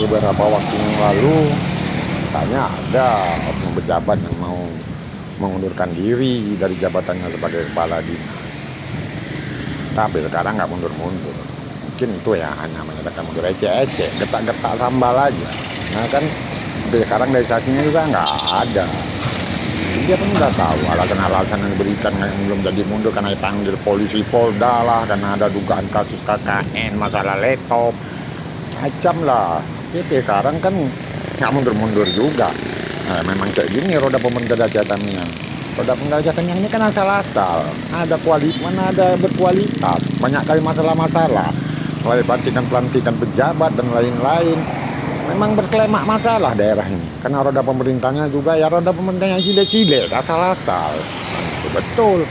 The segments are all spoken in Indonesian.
beberapa waktu yang lalu katanya ada oknum pejabat yang mau mengundurkan diri dari jabatannya sebagai kepala dinas. Tapi sekarang nggak mundur-mundur. Mungkin itu ya hanya menyatakan mundur ecek-ecek, getak-getak sambal aja. Nah kan, tapi sekarang realisasinya juga nggak ada. Dia pun nggak tahu alasan-alasan yang diberikan yang belum jadi mundur karena dipanggil polisi Polda lah, karena ada dugaan kasus KKN, masalah laptop, macam lah. Tapi sekarang kan nggak mundur-mundur juga. Nah, memang kayak gini roda pemerintah jajatannya. Roda pemerintah jajatannya ini kan asal-asal. Ada kualitas, mana ada berkualitas. Banyak kali masalah-masalah. Mulai pelantikan pejabat dan lain-lain. Memang berselemak masalah daerah ini. Karena roda pemerintahnya juga ya roda pemerintahnya cile-cile, asal-asal. Betul.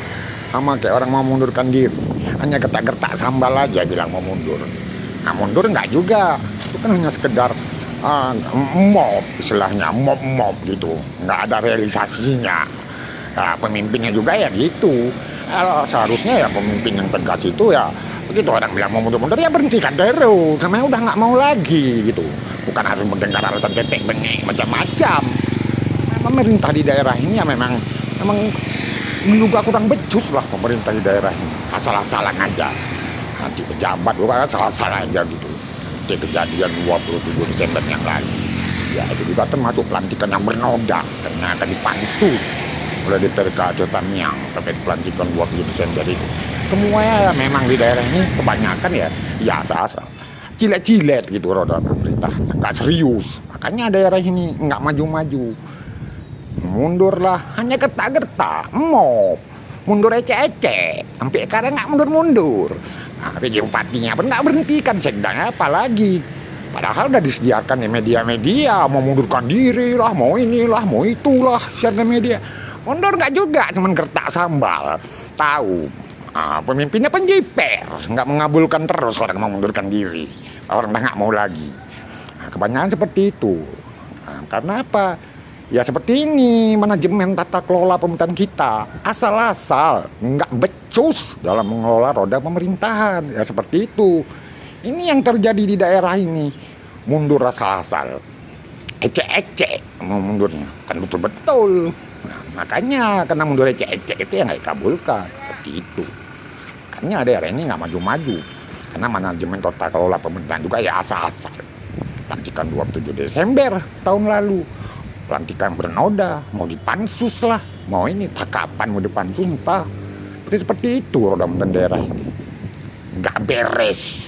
Sama kayak orang mau mundurkan diri. Hanya getak-getak sambal aja bilang mau mundur. Nah mundur nggak juga. Itu kan hanya sekedar mob, istilahnya mob gitu, nggak ada realisasinya. Nah, pemimpinnya juga ya gitu. Seharusnya ya pemimpin yang tegas itu ya begitu orang bilang mau mundur ya berhentikan terus, namanya udah nggak mau lagi gitu. Bukan harus mendengar alasan ketek bengek macam-macam. Pemerintah di daerah ini ya memang juga kurang becus lah pemerintah di daerah ini, asal-asalan aja. Nanti pejabat juga asal-asalan aja gitu. Kejadian 27 Desember yang lalu ya itu juga termasuk pelantikan yang bernoda karena akan dipansus oleh DPRK Tamiang terkait pelantikan 27 Desember itu. Semuanya ya memang di daerah ini kebanyakan ya asal-asal cilet-cilet gitu roda pemerintah, nggak serius. Makanya daerah ini nggak maju-maju, mundurlah hanya gertak-gertak mob, mundur ecek-ecek sampai sekarang nggak mundur-mundur. Nah, PJ Bupatinya pun nggak berhentikan sekdanya apalagi. Padahal udah disediakan ya media-media mau mundurkan diri lah, mau inilah, mau itulah share media. Mundur nggak juga, cuman gertak sambal. Tahu, pemimpinnya penjiper, nggak mengabulkan terus orang mau mundurkan diri. Orang udah nggak mau lagi. Nah, kebanyakan seperti itu. Nah, karena apa? Ya seperti ini manajemen tata kelola pemerintahan kita, asal-asal, nggak becus dalam mengelola roda pemerintahan. Ya seperti itu. Ini yang terjadi di daerah ini. Mundur asal-asal, ecek-ecek mau mundurnya, kan betul-betul. Nah, makanya karena mundur ecek-ecek itu yang nggak dikabulkan, seperti itu. Makanya daerah ini nggak maju-maju, karena manajemen tata kelola pemerintahan juga ya asal-asal. Pelantikan 27 Desember tahun lalu. Pelantikan bernoda, mau dipansus lah, mau ini, tak kapan mau dipansus, entah. Seperti itu roda pemerintahan daerah ini. Nggak beres.